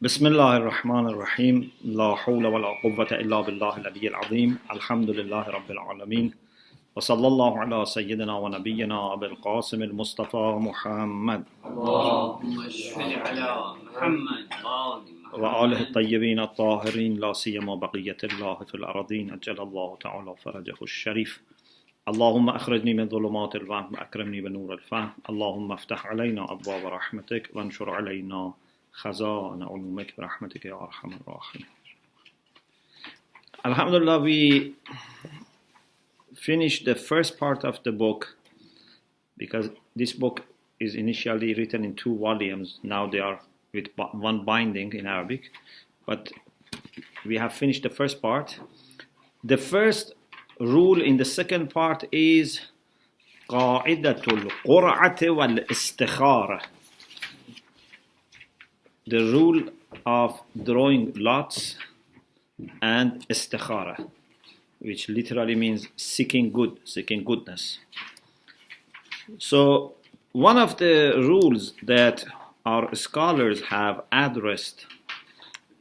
بسم الله الرحمن الرحيم لا حول ولا قوة إلا بالله العلي العظيم الحمد لله رب العالمين وصلى الله على سيدنا ونبينا أبي القاسم المصطفى محمد اللهم صل على محمد وآله الطيبين الطاهرين لا سيما بقية الله في الأرضين أجل الله تعالى فرجه الشريف اللهم أخرجني من ظلمات الوهم وأكرمني بنور الفهم اللهم افتح علينا أبواب رحمتك وانشر علينا خزائن علومك برحمتك يا أرحم الراحمين. Alhamdulillah, we finished the first part of the book because this book is initially written in 2 volumes. Now they are with one binding in Arabic, but we have finished the first part. The first rule in the second part is قاعدة القرعة والاستخارة, the rule of drawing lots and istikhara, which literally means seeking goodness. So one of the rules that our scholars have addressed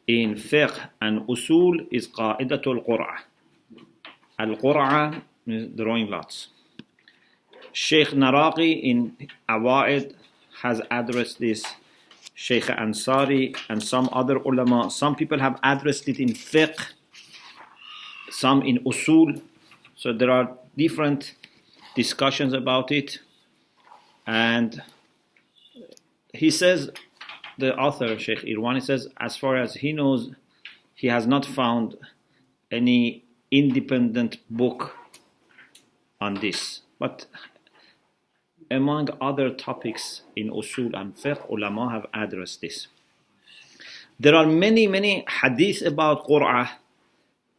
in fiqh and usul is qa'idatul qur'ah. Al-Qur'ah means drawing lots. Sheikh Naraqi in al-Qawa'id has addressed this. Sheikh Ansari and some other ulama, some people have addressed it in fiqh, some in usul. So there are different discussions about it. And he says, the author, Sheikh Irwani says, as far as he knows, he has not found any independent book on this. But among other topics in usul and fiqh, ulama have addressed this. There are many hadith about Qur'ah,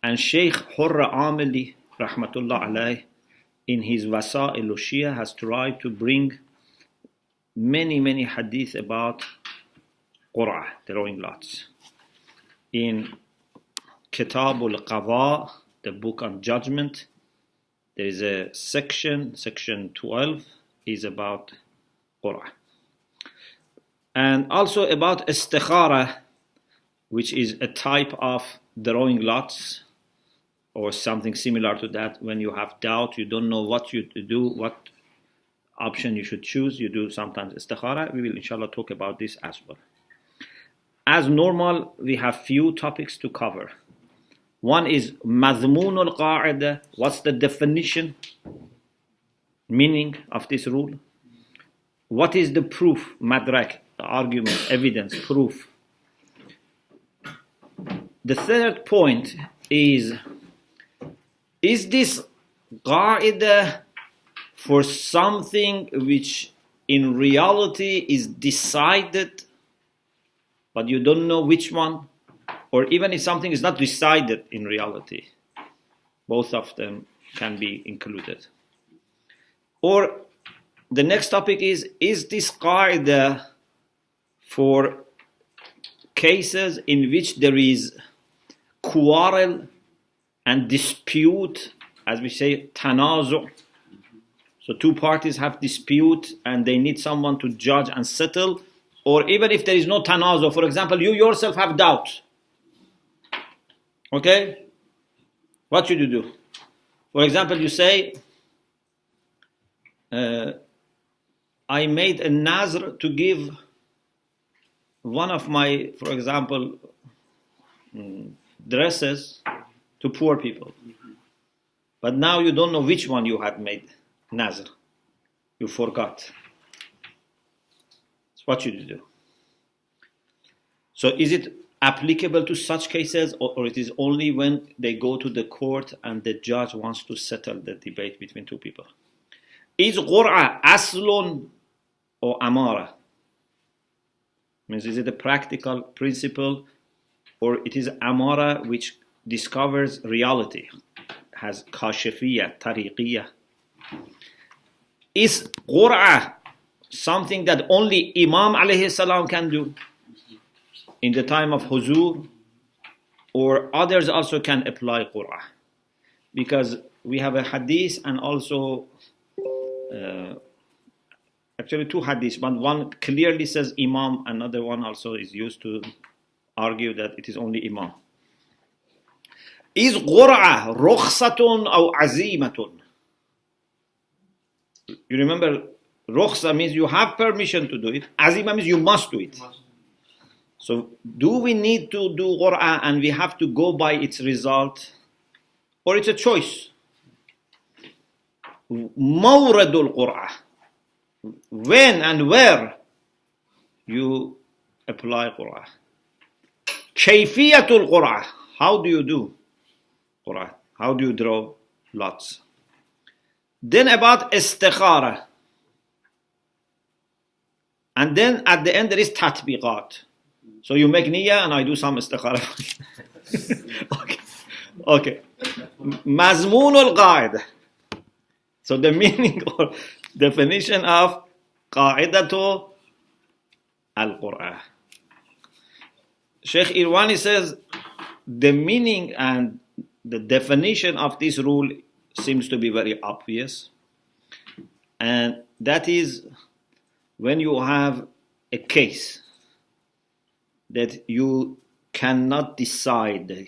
and Sheikh Hurra Amili, rahmatullah alayh, in his Wasa'il al-Shia has tried to bring many hadith about Qur'ah, drawing lots. In Kitab al-Qadha, the book on judgment, there is a section 12, is about Qur'ah. And also about istikhara, which is a type of drawing lots or something similar to that. When you have doubt, you don't know what you do, what option you should choose, you do sometimes istikhara. We will inshallah talk about this as well. As normal, we have few topics to cover. One is madhmun al-qa'ida. What's the definition, meaning of this rule? What is the proof, madrak, argument, evidence, proof? The third point is this qaida for something which in reality is decided, but you don't know which one? Or even if something is not decided in reality, both of them can be included. Or the next topic is this qaida for cases in which there is quarrel and dispute, as we say, tanazu. So 2 parties have dispute and they need someone to judge and settle. Or even if there is no tanazu, for example, you yourself have doubt. Okay? What should you do? For example, you say, I made a nazr to give one of my, for example, dresses to poor people. But now you don't know which one you had made nazr. You forgot. So what should you do? So is it applicable to such cases, or it is only when they go to the court and the judge wants to settle the debate between 2 people? Is Qur'ah aslun or amara? Means is it a practical principle, or it is amara which discovers reality, has kashifiyah, tariqiyah? Is Qur'ah something that only Imam alayhi salam can do in the time of huzur, or others also can apply Qur'ah? Because we have a hadith and also actually 2 hadiths, but one clearly says Imam, another one also is used to argue that it is only Imam. Is Qur'ah rukhsatun or azimatun? You remember, rukhsa means you have permission to do it. Azima means you must do it. So, do we need to do Qur'ah and we have to go by its result? Or it's a choice? Mawradul Qur'ah. When and where you apply Qur'ah. Kayfiyatul Qur'ah. How do you do Qur'ah? How do you draw lots? Then about istikhara. And then at the end there is tatbiqat. So you make niyyah and I do some istikhara. Okay. Mazmoon al-Qa'id. So the meaning or definition of Qa'idatu al-Qur'ah. Sheikh Irwani says the meaning and the definition of this rule seems to be very obvious. And that is when you have a case that you cannot decide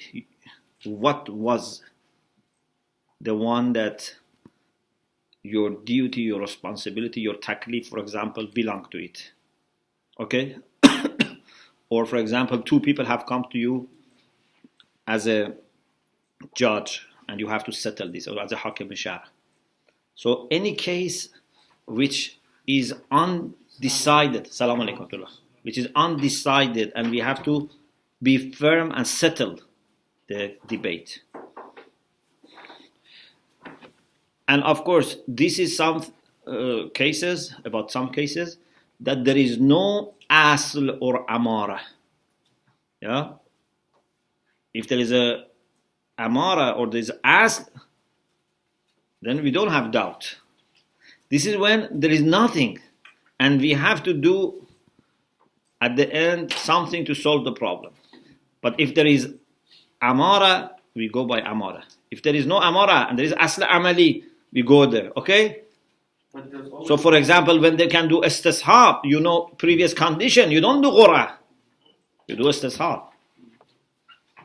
what was the one that your duty, your responsibility, your taklif, for example, belong to it. Okay? Or, for example, two people have come to you as a judge and you have to settle this, or as a hakim shar. So, any case which is undecided, salam alaikum, which is undecided, and we have to be firm and settle the debate. And of course, this is some cases, about some cases, that there is no asl or amara. Yeah? If there is a amara or there is asl, then we don't have doubt. This is when there is nothing, and we have to do at the end something to solve the problem. But if there is amara, we go by amara. If there is no amara and there is asl amali, we go there, okay? So for example, when they can do istishab, you know, previous condition, you don't do qur'ah. You do istishab.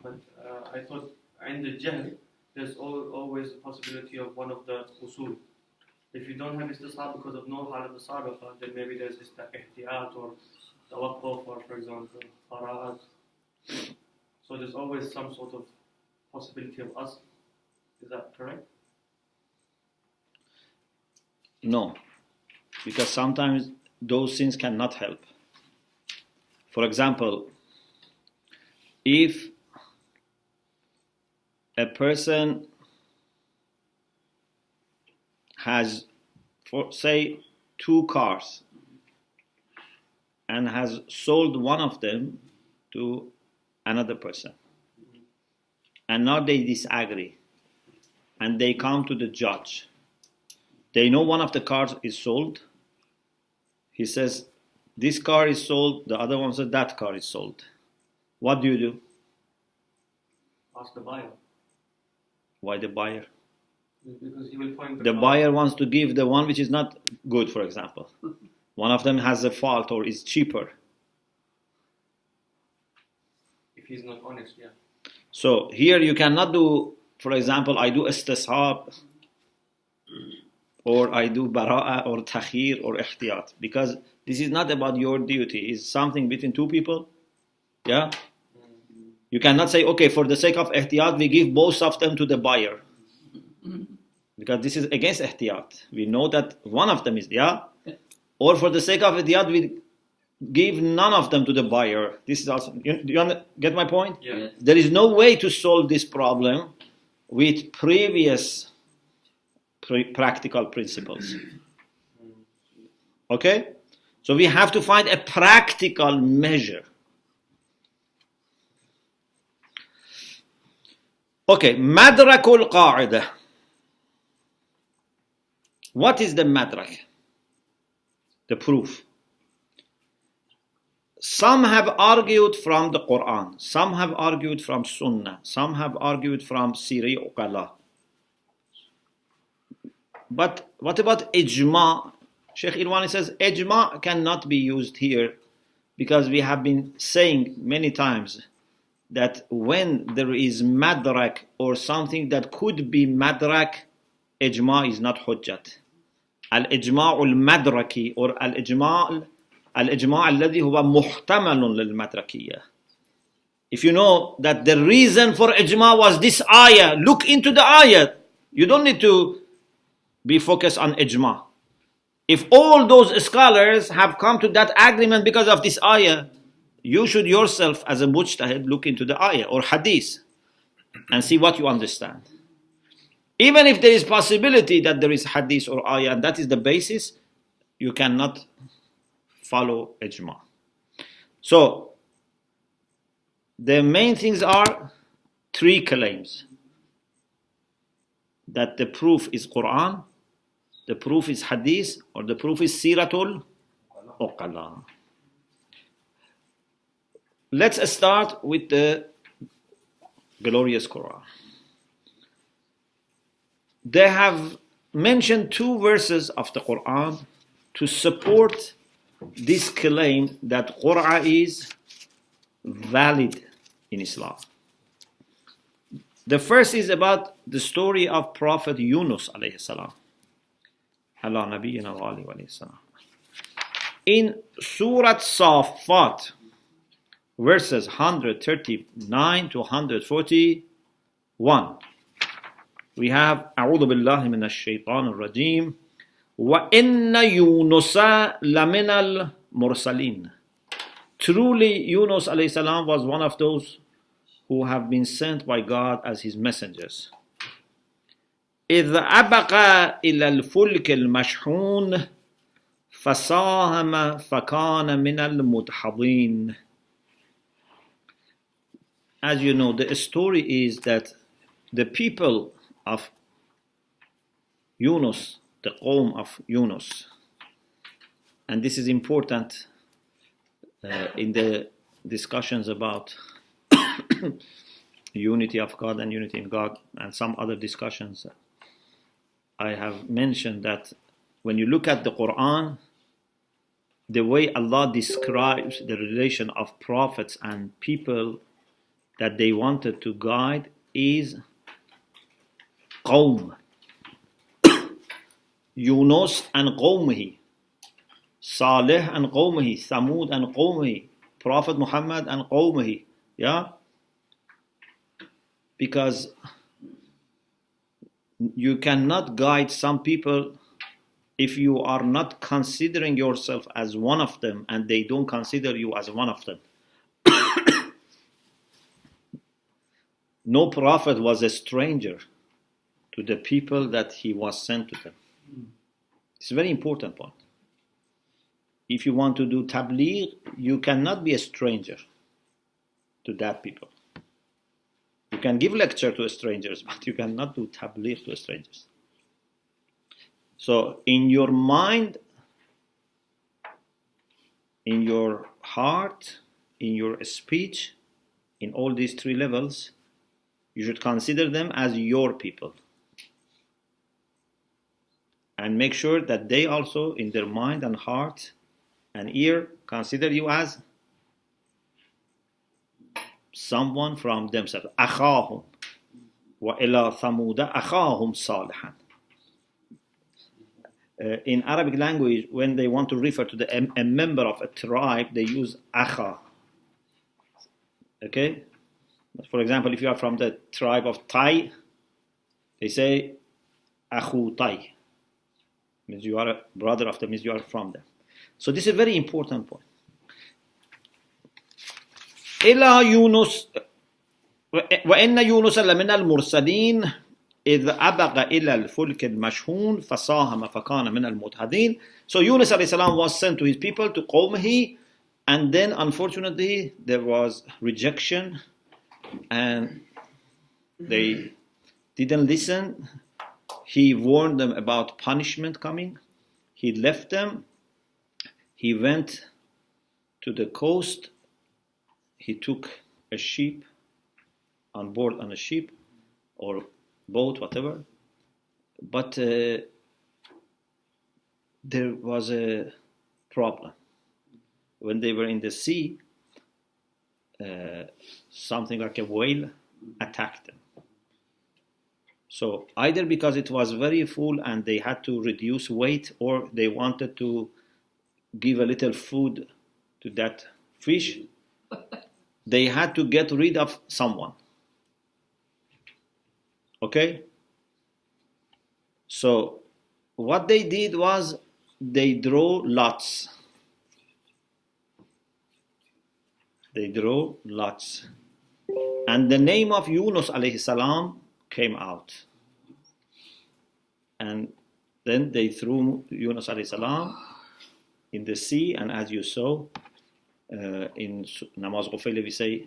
But I thought in the jahl, there's always the possibility of one of the usul. If you don't have istishab because of no hal al-sabiqa, then maybe there's ihtiyat or tawaqquf, or for example, fara'at. So there's always some sort of possibility of us. Is that correct? No, because sometimes those things cannot help. For example, if a person has, say, 2 cars and has sold one of them to another person, and now they disagree and they come to the judge. They know one of the cars is sold. He says, this car is sold. The other one says, that car is sold. What do you do? Ask the buyer. Why the buyer? Because he will find the buyer wants to give the one which is not good, for example. One of them has a fault or is cheaper. If he's not honest, yeah. So here you cannot do, for example, I do istishab, or I do bara'a or takhir or ihtiyat, because this is not about your duty. It's something between 2 people. Yeah? You cannot say, okay, for the sake of ihtiyat, we give both of them to the buyer. Because this is against ihtiyat. We know that one of them is, yeah? Or for the sake of ihtiyat, we give none of them to the buyer. This is also, do you get my point? Yeah. There is no way to solve this problem with previous practical principles. Okay? So we have to find a practical measure. Okay, madrakul qa'idah. What is the madrak? The proof. Some have argued from the Quran, some have argued from Sunnah, some have argued from Siri Uqala. But what about ijma? Sheikh Irwani says ijma cannot be used here because we have been saying many times that when there is madrak or something that could be madrak, ijma is not hujjat. Al-ijma' al-madraki or al-ijma' alladhi huwa muhtamalun lil-madrakiyyah. If you know that the reason for ijma was this ayah, look into the ayah. You don't need to be focused on ijma. If all those scholars have come to that agreement because of this ayah, you should yourself as a mujtahid look into the ayah or hadith and see what you understand. Even if there is possibility that there is hadith or ayah and that is the basis, you cannot follow ijma. So, the main things are 3 claims. That the proof is Quran, the proof is hadith, or the proof is siratul uqala. Let's start with the glorious Quran. They have mentioned 2 verses of the Quran to support this claim that Qur'an is valid in Islam. The first is about the story of Prophet Yunus alayhi salam. Allah nabiyyina wa alayhi wa salam. In Surah Safat, verses 139 to 141, we have أعوذ بالله من الشيطان الرجيم وإن يونس لمن المرسلين. Truly Yunus alayhi salam was one of those who have been sent by God as his messengers. إذ أبق إلى الفلك المشحون فساهم فكان من المدحضين. As you know, the story is that the people of Yunus, the Qawm of Yunus, and this is important in the discussions about unity of God and unity in God and some other discussions. I have mentioned that when you look at the Quran, the way Allah describes the relation of prophets and people that they wanted to guide is Qawm. Yunus and Qawmihi, Salih and Qawmihi, Thamud and Qawmihi, Prophet Muhammad and Qawmihi. Yeah? Because you cannot guide some people if you are not considering yourself as one of them and they don't consider you as one of them. No prophet was a stranger to the people that he was sent to them. It's a very important point. If you want to do tabligh, you cannot be a stranger to that people. You can give lecture to strangers, but you cannot do tabligh to strangers. So in your mind, in your heart, in your speech, in all these 3 levels, you should consider them as your people. And make sure that they also, in their mind and heart and ear, consider you as someone from themselves. أخاهم وإلى ثمود أخاهم صالحا. In Arabic language, when they want to refer to a member of a tribe, they use akha. Okay? For example, if you are from the tribe of Tai, they say Akhu Tai. Means you are a brother of them, means you are from them. So this is a very important point. إلى يونس وإن يونس لمن المرسلين إذ أبق إلى الفلك المشحون فساهم فكان من المدحضين. So Yunus alayhi salam was sent to his people, to Qawmihi, and then unfortunately there was rejection and they didn't listen. He warned them about punishment coming. He left them. He went to the coast. He took a sheep on board on a ship or boat, whatever. But there was a problem. When they were in the sea, something like a whale attacked them. So either because it was very full and they had to reduce weight, or they wanted to give a little food to that fish, they had to get rid of someone. Okay? So what they did was they drew lots. They drew lots. And the name of Yunus alayhi salam came out. And then they threw Yunus alayhi salam in the sea, and as you saw, in Namaz Ghufayl we say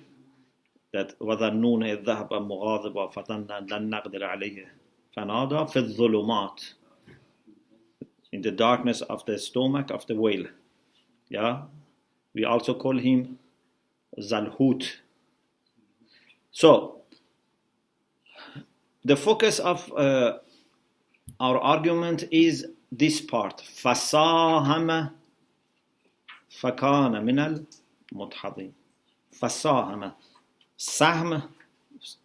that وَظَنُّونَ إِذْ ذَهَبَ مُغَاضِبًا فَظَنَّ لَنْ نَقْدِرَ عَلَيْهِ فَنَادَى فِي الظُّلُمَاتِ, in the darkness of the stomach of the whale. Yeah, we also call him Zalhut. So the focus of our argument is this part. فَسَاهَمَ فَكَانَ مِنَ الْمُدْحَضِينَ. فَسَاهَمَ. Sahm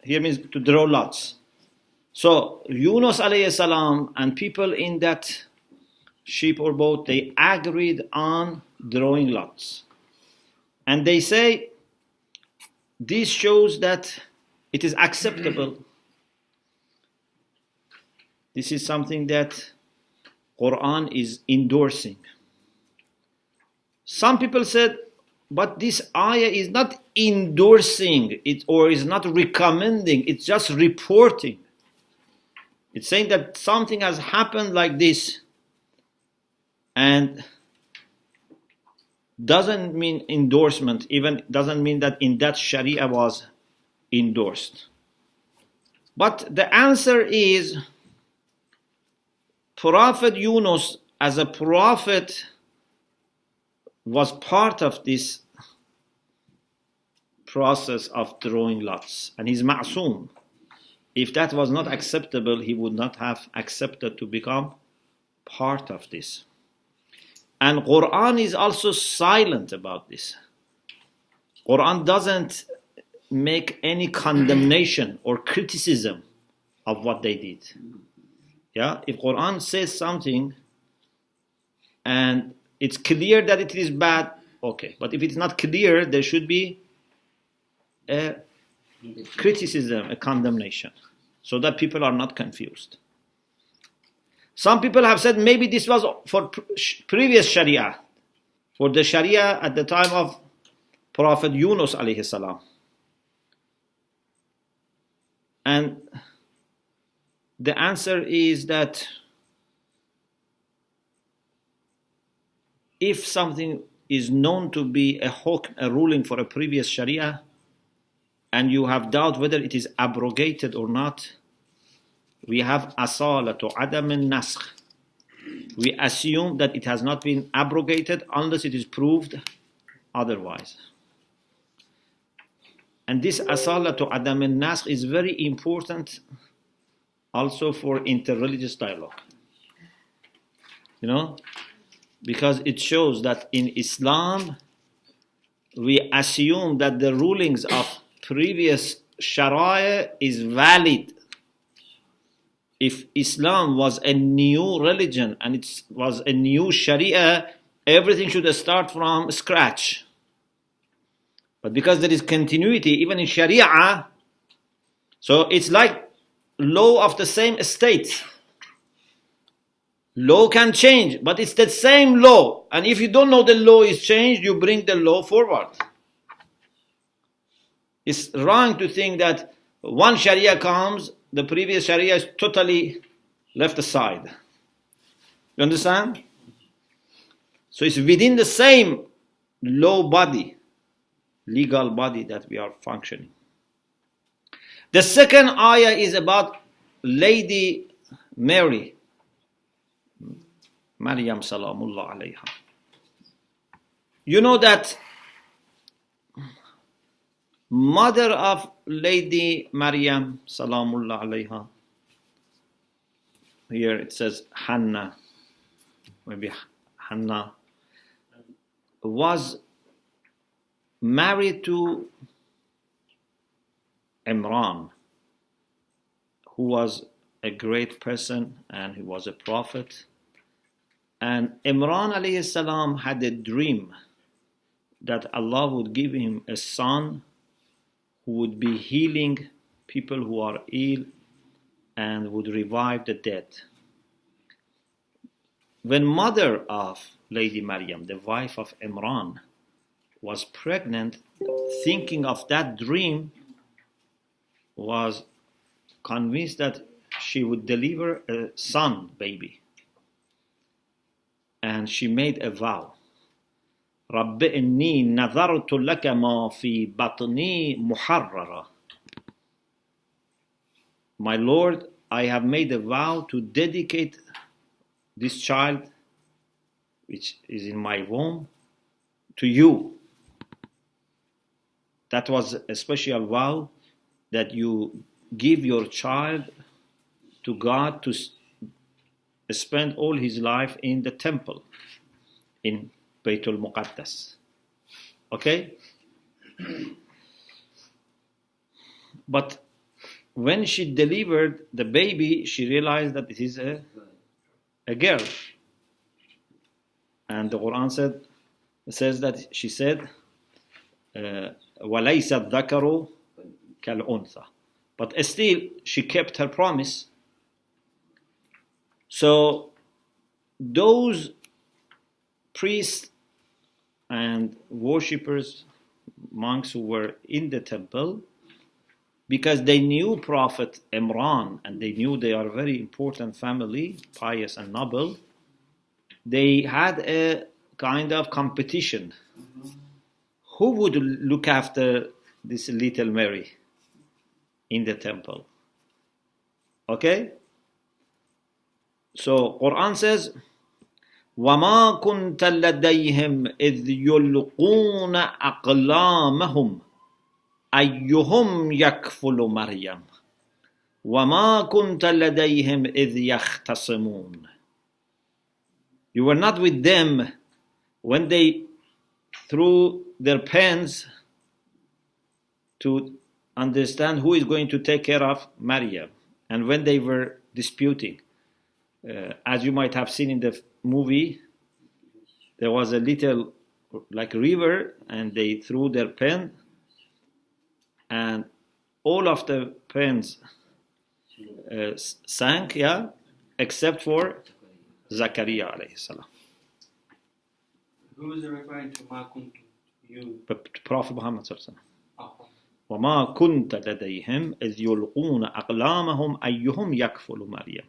here means to draw lots. So Yunus alayhi salam and people in that ship or boat, they agreed on drawing lots. And they say this shows that it is acceptable. This is something that Quran is endorsing. Some people said, but this ayah is not endorsing it or is not recommending, it's just reporting. It's saying that something has happened like this, and doesn't mean endorsement, even doesn't mean that in that Sharia was endorsed. But the answer is, Prophet Yunus as a prophet was part of this process of drawing lots, and he's ma'soom. If that was not acceptable, he would not have accepted to become part of this. And Quran is also silent about this. Quran doesn't make any condemnation or criticism of what they did. Yeah, if Quran says something and it's clear that it is bad, okay. But if it's not clear, there should be a criticism, a condemnation, so that people are not confused. Some people have said maybe this was for previous Sharia, for the Sharia at the time of Prophet Yunus alayhi salam. And the answer is that if something is known to be a hukm, a ruling for a previous Sharia, and you have doubt whether it is abrogated or not, we have asalatu adam al-nasakh. We assume that it has not been abrogated unless it is proved otherwise. And this asalatu adam al-nasakh is very important also for interreligious dialogue. You know, because it shows that in Islam we assume that the rulings of previous Sharia is valid. If Islam was a new religion and it was a new Sharia, everything should start from scratch. But because there is continuity even in Sharia, so it's like law of the same state. Law can change, but it's the same law. And if you don't know the law is changed, you bring the law forward. It's wrong to think that one Sharia comes, the previous Sharia is totally left aside. You understand? So it's within the same law body, legal body that we are functioning. The second ayah is about Lady Mary, Maryam salamullah alayha. You know that mother of Lady Maryam salamullah alayha, here it says Hannah, maybe Hannah, was married to Imran, who was a great person and he was a prophet. And Imran alayhi salam had a dream that Allah would give him a son who would be healing people who are ill and would revive the dead. When mother of Lady Maryam, the wife of Imran, was pregnant, thinking of that dream, was convinced that she would deliver a son baby. And she made a vow. رَبِّ إِنِّي نَذَرْتُ لَكَ مَا فِي بَطْنِي مُحَرَّرًا. My Lord, I have made a vow to dedicate this child, which is in my womb, to you. That was a special vow that you give your child to God to spend all his life in the temple, in Baytul Muqaddas. Okay? But when she delivered the baby, she realized that it is a girl. And the Quran says that she said, وَلَيْسَ الذَّكَرُ كَالْأُنْثَى. But still, she kept her promise. So, those priests and worshippers, monks who were in the temple, because they knew Prophet Imran and they knew they are a very important family, pious and noble, they had a kind of competition. Who would look after this little Mary in the temple? Okay? So Quran says, وَمَا كُنْتَ لَدَيْهِمْ إِذْ يُلْقُونَ أَقْلَامَهُمْ أَيُّهُمْ يَكْفُلُ مَرْيَمَ وَمَا كُنْتَ لَدَيْهِمْ إِذْ يَخْتَصِمُونَ. You were not with them when they threw their pens to understand who is going to take care of Maryam, and when they were disputing. As you might have seen in the movie, there was a little like river and they threw their pen and all of the pens sank, except for Zakaria alayhi salam. Who is referring to Ma Kuntu? You. Prophet Muhammad sallallahu alaihi wasallam. وَمَا كُنْتَ لَدَيْهِمْ إِذْ يُلْقُونَ أَقْلَامَهُمْ أَيُّهُمْ يَكْفُلُ مَرْيَمَ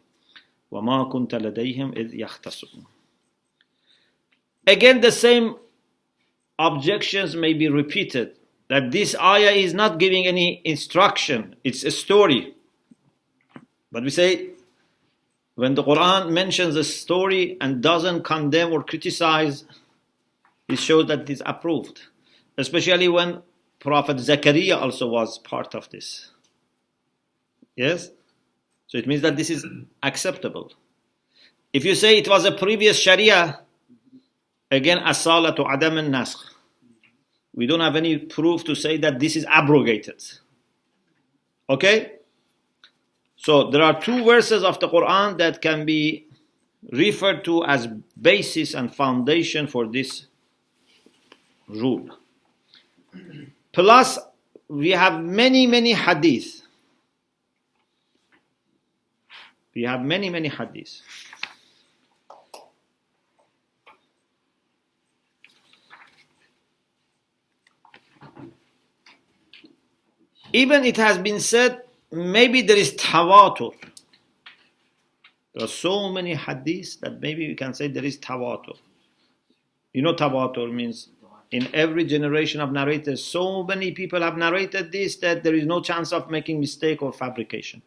وَمَا كُنْتَ لَدَيْهِمْ إِذْ يَخْتَصِمُونَ. Again, the same objections may be repeated, that this ayah is not giving any instruction, it's a story. But we say, when the Quran mentions a story and doesn't condemn or criticize, it shows that it is approved. Especially when Prophet Zakaria also was part of this. Yes? So it means that this is acceptable. If you say it was a previous Sharia, again, as-salatu adam al-nasakh. We don't have any proof to say that this is abrogated. Okay? So there are two verses of the Quran that can be referred to as basis and foundation for this rule. Plus, we have many hadith. We have many hadith. Even it has been said, maybe there is tawatur. There are so many hadiths that maybe we can say there is tawatur. You know tawatur means in every generation of narrators, so many people have narrated this that there is no chance of making mistake or fabrication.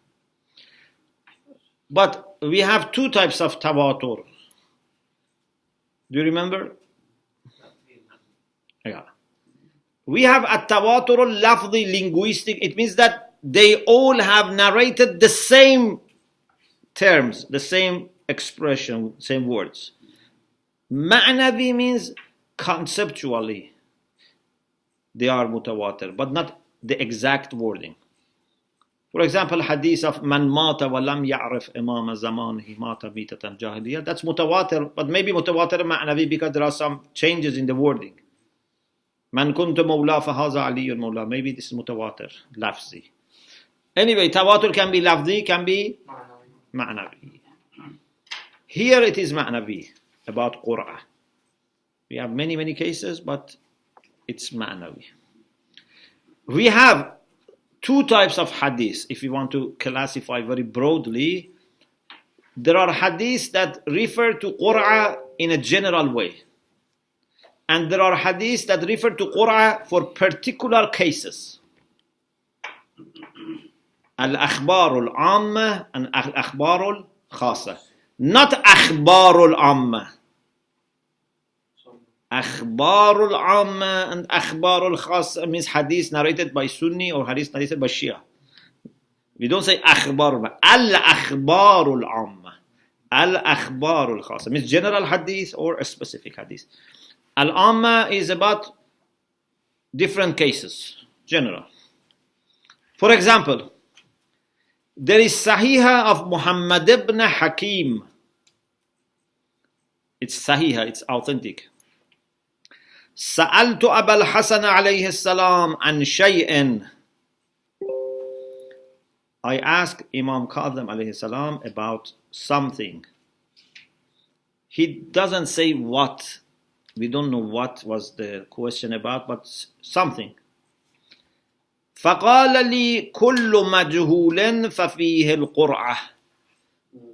But we have two types of tawatur. Do you remember? Yeah. We have a tawatur al-lafzi, linguistic. It means that they all have narrated the same terms, the same expression, same words. Ma'navi means conceptually they are mutawatir, but not the exact wording. For example, hadith of man mata wa lam ya'rif imam zamanihi mata mitatan jahiliyyah. That's mutawatir, but maybe mutawatir ma'navi because there are some changes in the wording. Man kuntu mawla fa haza aliyun mawla. Maybe this is mutawatir, lafzi. Anyway, tawatur can be lafzi, can be ma'navi. Here it is ma'navi about Qur'ah. We have many cases, but it's ma'navi. We have two types of hadith, if you want to classify very broadly. There are hadiths that refer to Qur'ah in a general way. And there are hadiths that refer to Qur'ah for particular cases. Al-akhbar al-amma and al-akhbar al-khasa. Not akhbar al-amma. Akhbar al-amma and akhbar al-khasa means hadith narrated by Sunni or hadith narrated by Shia. We don't say akhbar al-akhbar al-amma. Al-akhbar al-khasa means general hadith or a specific hadith. Al-amma is about different cases, general. For example, there is Sahiha of Muhammad ibn Hakim. It's Sahiha, it's authentic. سألت أبا الحسن عليه السلام عن شيء. I asked Imam Kazim alayhi salam about something. He doesn't say what. We don't know what was the question about, but something. فقال لي كل مجهول ففيه القرعة.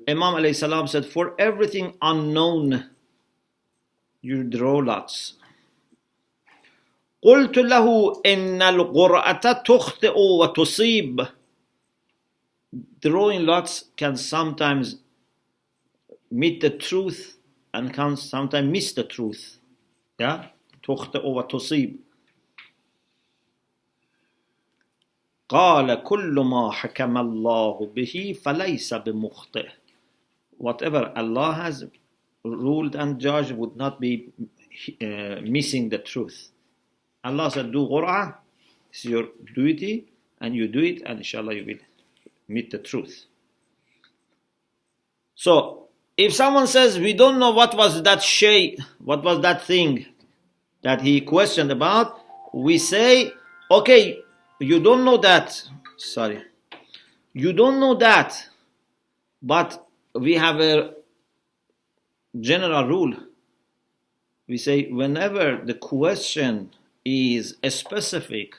Imam alayhi salam said, for everything unknown, you draw lots. قلت له إن القرعة تخطئ وتصيب. Drawing lots can sometimes meet the truth and can sometimes miss the truth. Yeah? تخطئ وتصيب. قال كل ما حكم الله به فليس بمخطئ. Whatever Allah has ruled and judged would not be missing the truth. Allah said, do qur'ah, it's your duty, and you do it, and inshallah you will meet the truth. So, if someone says, we don't know what was that shay, what was that thing that he questioned about, we say, okay, you don't know that, you don't know that, but we have a general rule. We say, whenever the question is specific,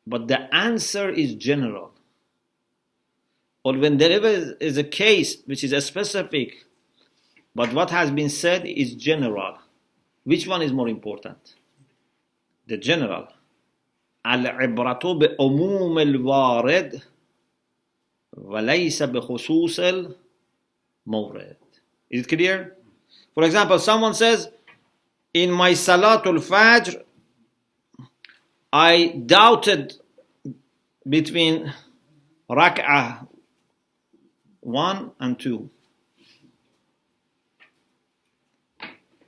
but the answer is general, or when there is a case which is specific, but what has been said is general, which one is more important? The general. Al-ibratu bi-umum al-warid wa laysa bi-khusus al-mawrid. Is it clear? For example, someone says, in my Salatul Fajr, I doubted between Rak'ah 1 and 2.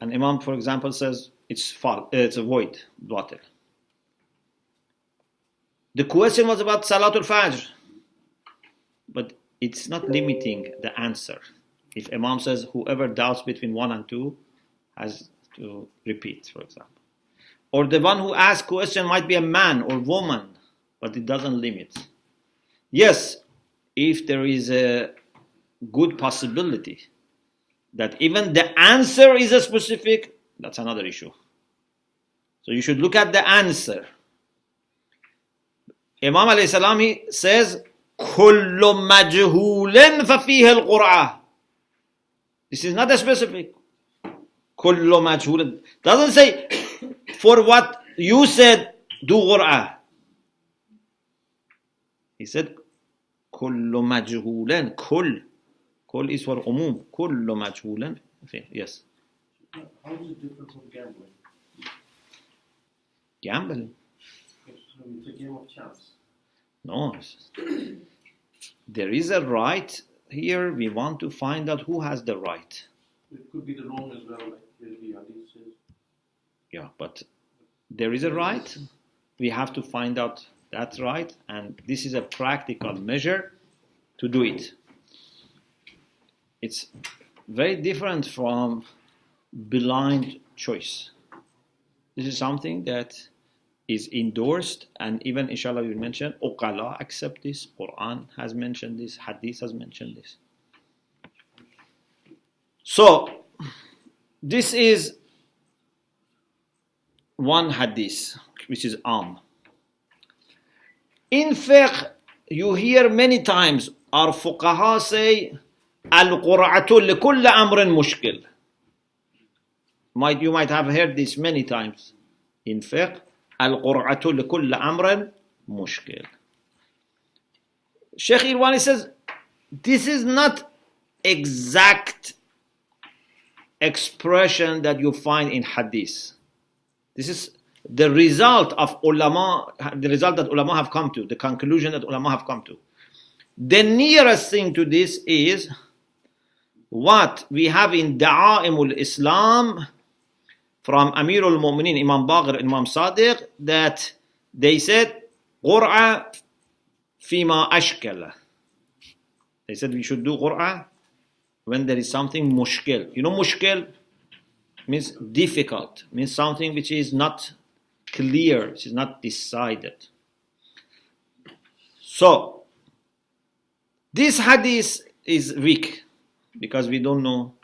And Imam, for example, says it's a void, batil. The question was about Salatul Fajr, but it's not limiting the answer. If Imam says whoever doubts between 1 and 2 has to repeat, for example. Or the one who asks question might be a man or woman, but it doesn't limit. Yes, if there is a good possibility that even the answer is a specific, that's another issue. So you should look at the answer. Imam alayhi salam, he says, كُلُّ مَجْهُولٍ فَفِيهِ الْقُرْآنِ. This is not a specific. كُلُّ مَجْهُولٍ. Doesn't say, for what you said, do Qur'ah. He said, كُلُّ مَجْهُولٍ. Kul is for umum. كُلُّ مَجْهُولٍ. Yes. How is it different from gambling? Gambling? It's a game of chance. No. There is a right here. We want to find out who has the right. It could be the wrong as well, like the hadith says. Yeah, but there is a right. We have to find out the That's right. And this is a practical measure to do it. It's very different from blind choice. This is something that is endorsed, and even inshallah we will mention, Uqala accept this, Quran has mentioned this, Hadith has mentioned this. So, this is one Hadith, which is In fiqh, you hear many times our fuqaha say, al-Qur'atu likulli amrin mushkil. You might have heard this many times in fiqh. Al-Qur'atu likulli amrin mushkil. Sheikh Irwani says, this is not exact expression that you find in hadith. This is the result of ulama, the result that ulama have come to, the conclusion that ulama have come to. The nearest thing to this is what we have in Da'a'imul Islam from Amirul Mu'mineen, Imam Baqir, Imam Sadiq, that they said, Qur'a fima ashkala. They said we should do Qur'a when there is something mushkil. You know mushkil means difficult, means something which is not clear, which is not decided. So, this hadith is weak because we don't know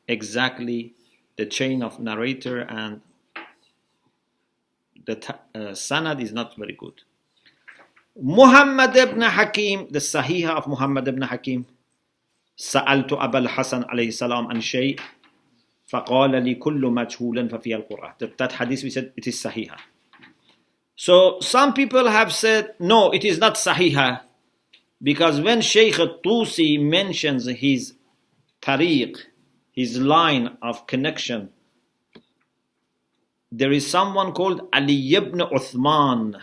exactly the chain of narrator, and the sanad is not very good. Muhammad ibn Hakim, the Sahih of Muhammad ibn Hakim, سألت أبا الحسن عليه السلام عن شيء فقال لي كل مجهول ففي القرآن. That hadith we said it is Sahih. So some people have said no, it is not Sahih, because when Sheikh Tusi mentions his tariq, his line of connection, there is someone called Ali ibn Uthman,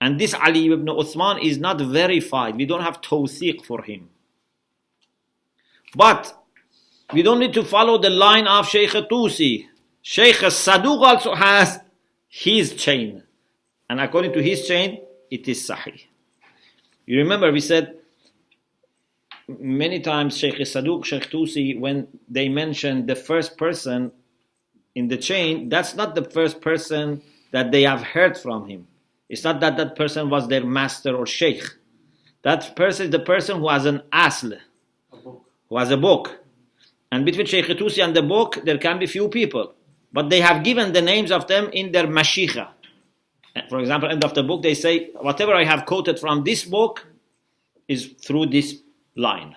and this Ali ibn Uthman is not verified. We don't have tawthiq for him. But we don't need to follow the line of Sheikh Tusi. Sheikh Saduq also has his chain, and according to his chain, it is Sahih. You remember we said many times Sheikh Saduq, Sheikh Tusi, when they mention the first person in the chain, that's not the first person that they have heard from him. It's not that that person was their master or sheikh. That person is the person who has an asl, who has a book. And between Sheikh Tusi and the book, there can be few people. But they have given the names of them in their mashikha. For example, end of the book, they say, whatever I have quoted from this book is through this line.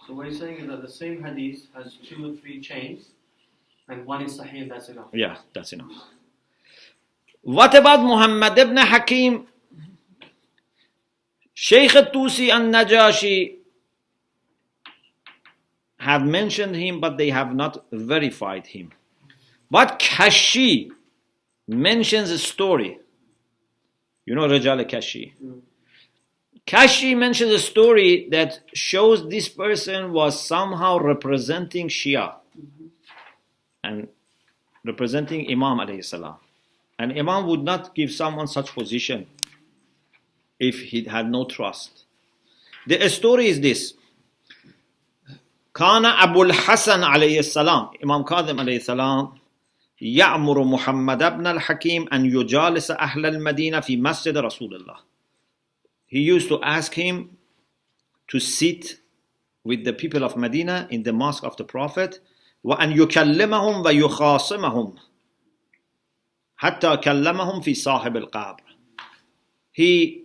So what you're saying is that the same hadith has 2 or 3 chains, and one is Sahih, and that's enough. Yeah, that's enough. What about Muhammad ibn Hakim? Sheikh Tusi and Najashi have mentioned him, but they have not verified him. But Kashi mentions a story. You know Rajal Kashi. Kashi mentions a story that shows this person was somehow representing Shia and representing Imam alayhi salam. And Imam would not give someone such position if he had no trust. The story is this. Kana Abu al-Hasan alayhi salam, Imam Qadim alayhi salam, يأمر محمد بن الحكيم أن يجالس أهل المدينة في مسجد رسول الله. He used to ask him to sit with the people of Medina in the mosque of the Prophet, وأن يكلمهم ويخاصمهم حتى كلمهم في صاحب القبر. He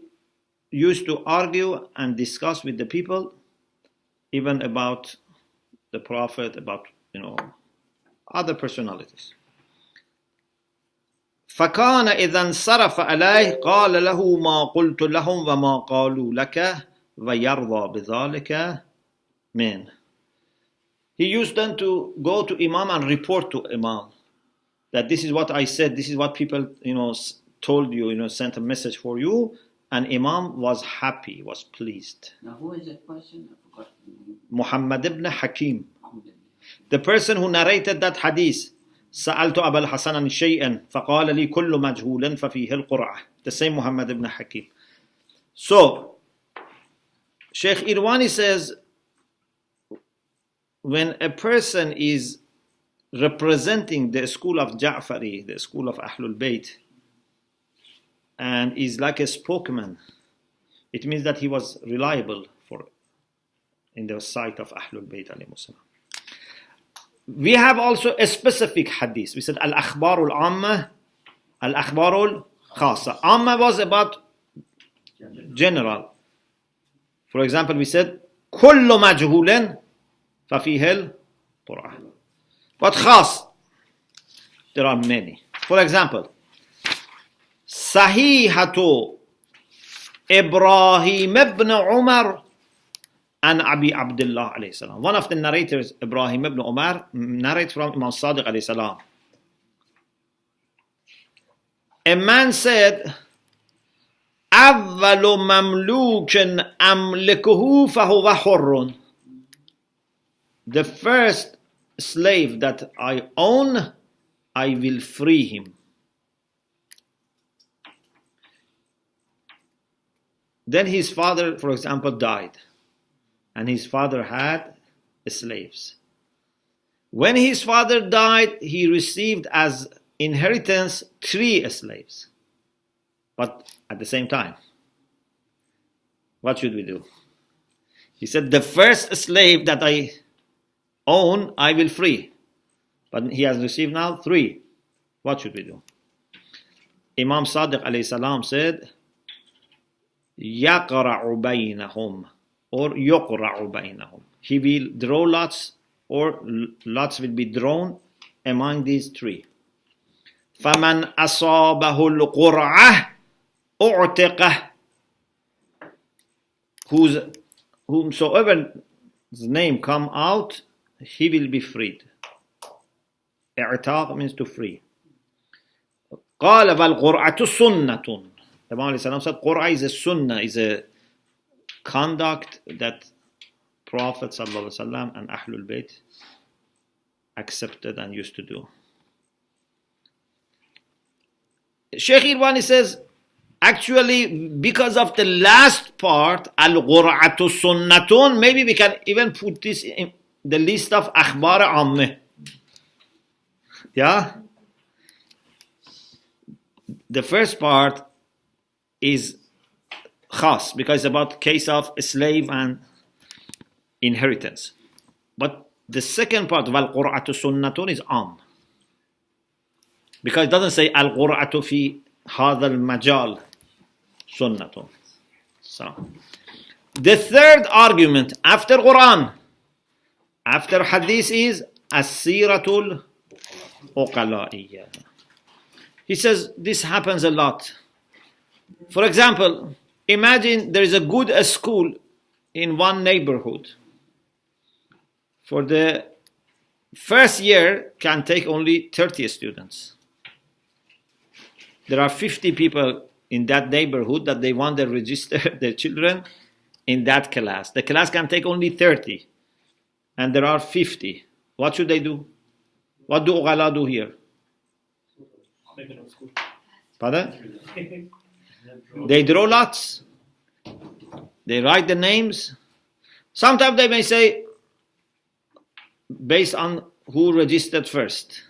used to argue and discuss with the people, even about the Prophet, about other personalities. فكان إذا انصرف عليه قال له ما قلت لهم وما قالوا لك ويرضى بذلك من. He used then to go to Imam and report to Imam that this is what I said, this is what people told you, sent a message for you, and Imam was happy, was pleased. Now who is that person? I forgot. Muhammad ibn Hakim, the person who narrated that hadith. سألت أبا الحسن عن شيئا فقال لي كل مجهول ففيه القرعة. The same Muhammad ibn Hakim. So, Sheikh Irwani says, when a person is representing the school of Ja'fari, the school of Ahlul Bayt, and is like a spokesman, it means that he was reliable in the sight of Ahlul Bayt alayhimus salam. We have also a specific hadith. We said al-akhbar al-amma, al-akhbar al-khasa. Amma was about general. For example, we said كل مجهول ففيه القرعة. But khas, there are many. For example, صحيحة إبراهيم ibn Umar and Abi Abdullah alayhi salam. One of the narrators, Ibrahim ibn Umar, narrates from Imam Sadiq alayhi salam. A man said, أول مملوك أملكه فهو حر. The first slave that I own, I will free him. Then his father, for example, died. And his father had slaves. When his father died, he received as inheritance 3 slaves. But at the same time, what should we do? He said, the first slave that I own, I will free. But he has received now 3. What should we do? Imam Sadiq alayhi salam said, يَقْرَعُ بَيْنَهُمْ or يُقْرَعُ بَيْنَهُمْ. He will draw lots, or lots will be drawn among these 3. فَمَنْ أَصَابَهُ الْقُرْعَةِ أُعْتِقَهُ. Whomsoever's name come out, he will be freed. إعتاق means to free. قال فالقرعة سنة. The Imam said, Qur'ah is a sunnah, is a conduct that Prophet ﷺ and Ahlul Bayt accepted and used to do. Sheikh Irwani says, actually, because of the last part, al-Qur'atu sunnatun, maybe we can even put this in the list of akhbar ammeh. Yeah? The first part is khas, because it's about case of a slave and inheritance. But the second part, wal-Qur'atu sunnatun, is because it doesn't say al-Qur'atu fi hadha al-majal sunnatun. So, the third argument after Quran, after Hadith, is as-siratul uqala'iyyah. He says this happens a lot. For example, imagine there is a good school in one neighborhood. For the first year can take only 30 students. There are 50 people in that neighborhood that they want to register their children in that class. The class can take only 30. And there are 50. What should they do? What do Uqala do here? Pardon? They draw lots. They write the names. Sometimes they may say, based on who registered first.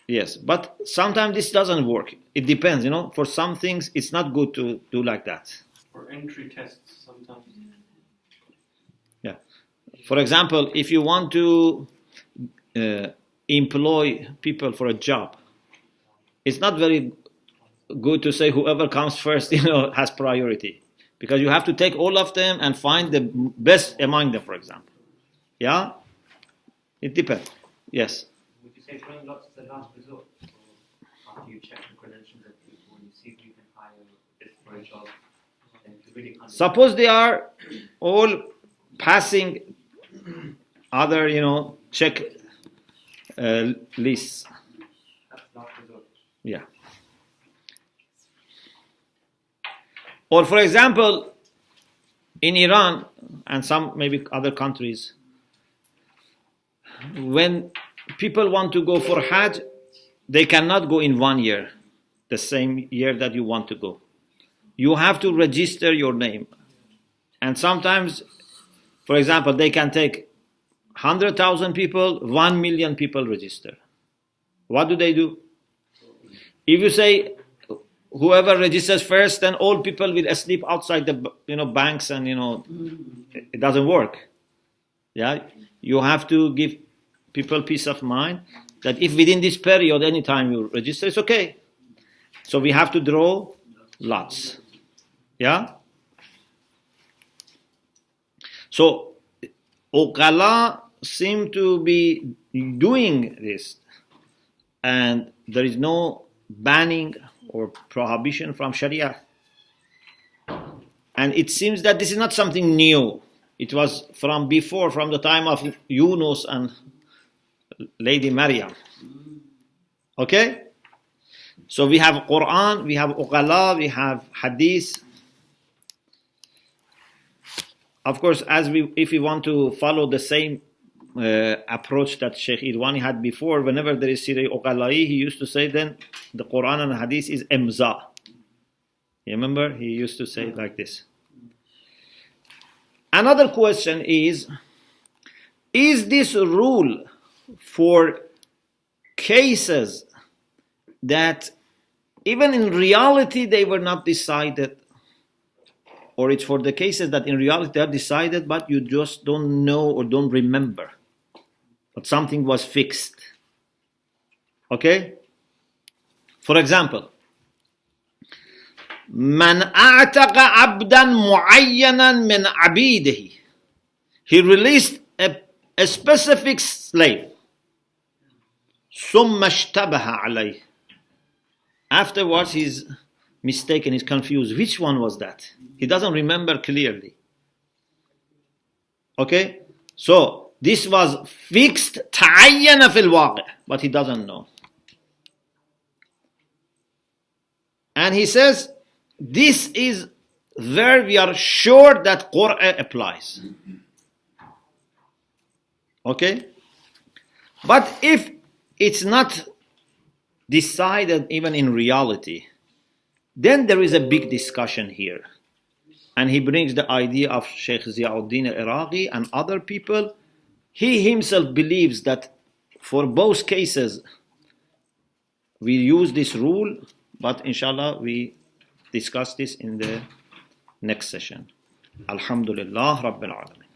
Yes, but sometimes this doesn't work. It depends, For some things, it's not good to do like that. For entry tests, sometimes. Yeah. For example, if you want to employ people for a job, it's not very good to say whoever comes first, has priority. Because you have to take all of them and find the best among them, for example. Yeah? It depends. Yes? Would you say drawing lots is the last resort? Or after you check the credentials of people and you see who you can hire this for a job, then you really can't. Suppose they are all passing other, check lists. That's last resort. Yeah. Or for example, in Iran and some maybe other countries, when people want to go for Hajj, they cannot go in 1 year, the same year that you want to go. You have to register your name. And sometimes, for example, they can take 100,000 people, 1 million people register. What do? If you say whoever registers first, then all people will sleep outside the banks, and it doesn't work. Yeah, you have to give people peace of mind that if within this period, anytime you register, it's okay. So we have to draw lots. Yeah. So Uqala seem to be doing this, and there is no banning or prohibition from Sharia. And it seems that this is not something new. It was from before, from the time of Yunus and Lady Maryam. Okay? So we have Quran, we have Uqala, we have Hadith. Of course, if we want to follow the same approach that Sheikh Irwani had before, whenever there is Sirah Uqala'i, he used to say then the Quran and Hadith is Imza. You remember? He used to say it like this. Another question is this rule for cases that even in reality they were not decided, or it's for the cases that in reality they are decided but you just don't know or don't remember, but something was fixed? Okay? For example, Man a'taqa abdan mu'ayyanan min abidihi. He released a specific slave. Summa ishtabaha alayh. Afterwards he's mistaken, he's confused. Which one was that? He doesn't remember clearly. Okay? So this was fixed, ta'ayyana fil waqi', but he doesn't know. And he says, this is where we are sure that Qur'an applies. Okay? But if it's not decided even in reality, then there is a big discussion here. And he brings the idea of Sheikh Ziauddin al-Iraqi and other people. He himself believes that for both cases we use this rule, but inshallah we discuss this in the next session. Alhamdulillah Rabbil Alameen.